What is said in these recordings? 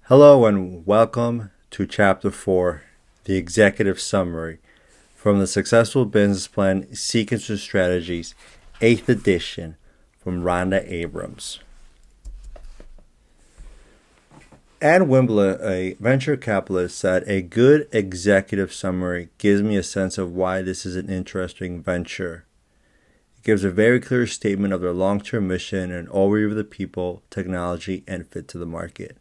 Hello and welcome to Chapter 4, the Executive Summary from the Successful Business Plan Sequence of Strategies, 8th edition from Rhonda Abrams. Ann Wimbler, a venture capitalist, said, "A good executive summary gives me a sense of why this is an interesting venture. It gives a very clear statement of their long-term mission and overview of the people, technology, and fit to the market."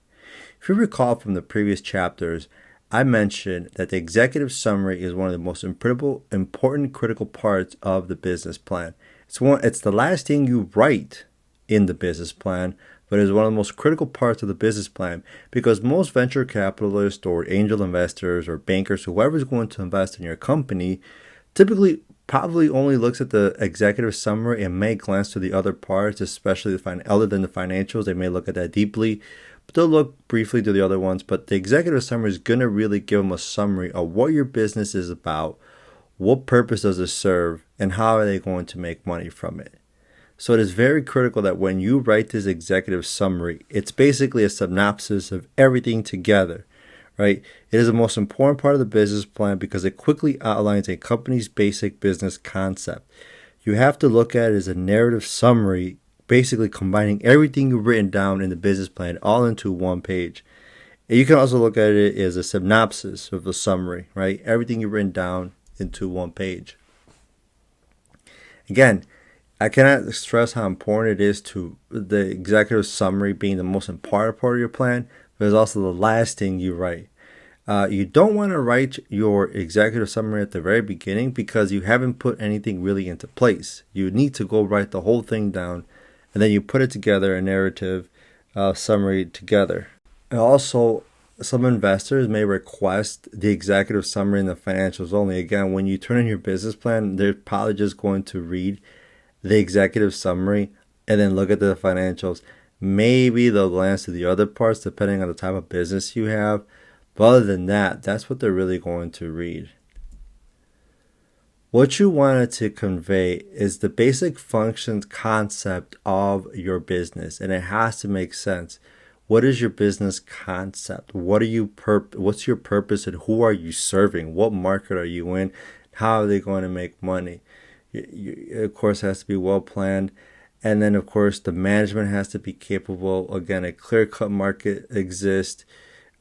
If you recall from the previous chapters, I mentioned that the executive summary is one of the most important critical parts of the business plan. It's the last thing you write in the business plan, but it's one of the most critical parts of the business plan because most venture capitalists or angel investors or bankers, whoever is going to invest in your company, typically probably only looks at the executive summary and may glance to the other parts, especially other than the financials. They may look at that deeply, but they'll look briefly to the other ones. But the executive summary is going to really give them a summary of what your business is about, what purpose does it serve, and how are they going to make money from it. So it is very critical that when you write this executive summary, it's basically a synopsis of everything together, right? It is the most important part of the business plan because it quickly outlines a company's basic business concept. You have to look at it as a narrative summary, basically combining everything you've written down in the business plan all into one page. And you can also look at it as a synopsis of the summary, right? Everything you've written down into one page. Again, I cannot stress how important it is to the executive summary being the most important part of your plan, but it's also the last thing you write. You don't want to write your executive summary at the very beginning because you haven't put anything really into place. You need to go write the whole thing down, and then you put it together, a narrative summary together. And also, some investors may request the executive summary and the financials only. Again, when you turn in your business plan, they're probably just going to read the executive summary and then look at the financials. Maybe they'll glance to the other parts depending on the type of business you have. But other than that, that's what they're really going to read. What you wanted to convey is the basic functions concept of your business, and it has to make sense. What is your business concept? What's your purpose, and who are you serving? What market are you in? How are they going to make money? Of course, it has to be well planned. And then, of course, the management has to be capable. Again, a clear-cut market exists,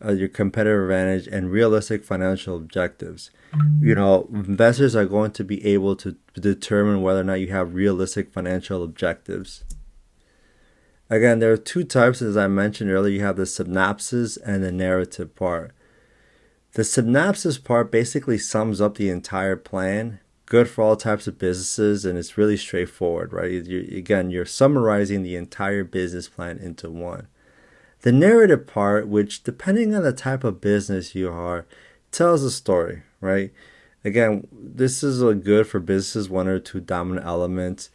your competitive advantage, and realistic financial objectives. Investors are going to be able to determine whether or not you have realistic financial objectives. Again, there are two types, as I mentioned earlier. You have the synopsis and the narrative part. The synopsis part basically sums up the entire plan. Good for all types of businesses, and it's really straightforward, right? You're summarizing the entire business plan into one. The narrative part, which depending on the type of business you are, tells a story, right? Again, this is good for businesses, one or two dominant elements.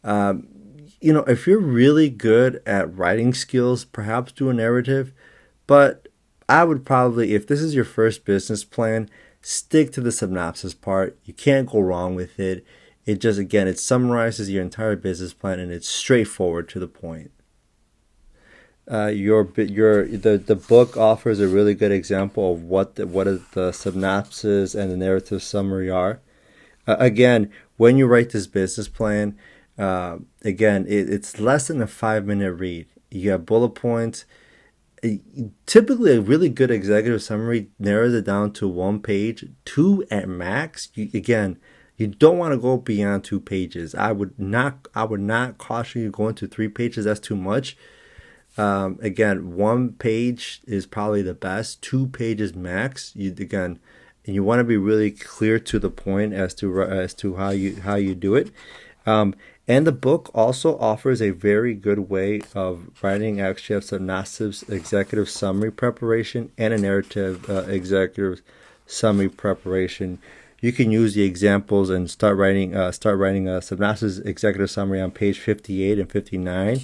If you're really good at writing skills, perhaps do a narrative. But I would probably, if this is your first business plan, stick to the synopsis part. You can't go wrong with it. It summarizes your entire business plan and it's straightforward to the point. The book offers a really good example of what the synopsis and the narrative summary are. Again, when you write this business plan, it's less than a 5-minute read. You have bullet points. Typically, a really good executive summary narrows it down to 1 page, 2 at max. You don't want to go beyond 2 pages. I would not caution you going to 3 pages. That's too much. 1 page is probably the best. 2 pages max. And you want to be really clear to the point as to how you do it. And the book also offers a very good way of writing actually a synopsis, executive summary preparation, and a narrative executive summary preparation. You can use the examples and start writing a synopsis executive summary on page 58 and 59.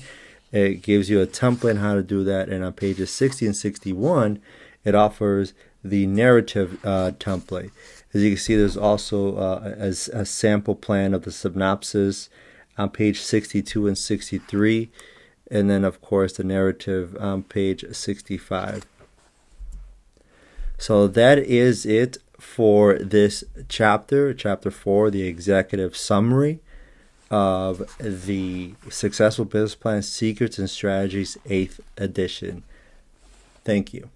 It gives you a template on how to do that, and on pages 60 and 61, it offers the narrative template. As you can see, there's also a sample plan of the synopsis on page 62 and 63, and then of course the narrative on page 65. So that is it for this chapter, chapter 4, the executive summary of the Successful Business Plan Secrets and Strategies 8th edition. Thank you.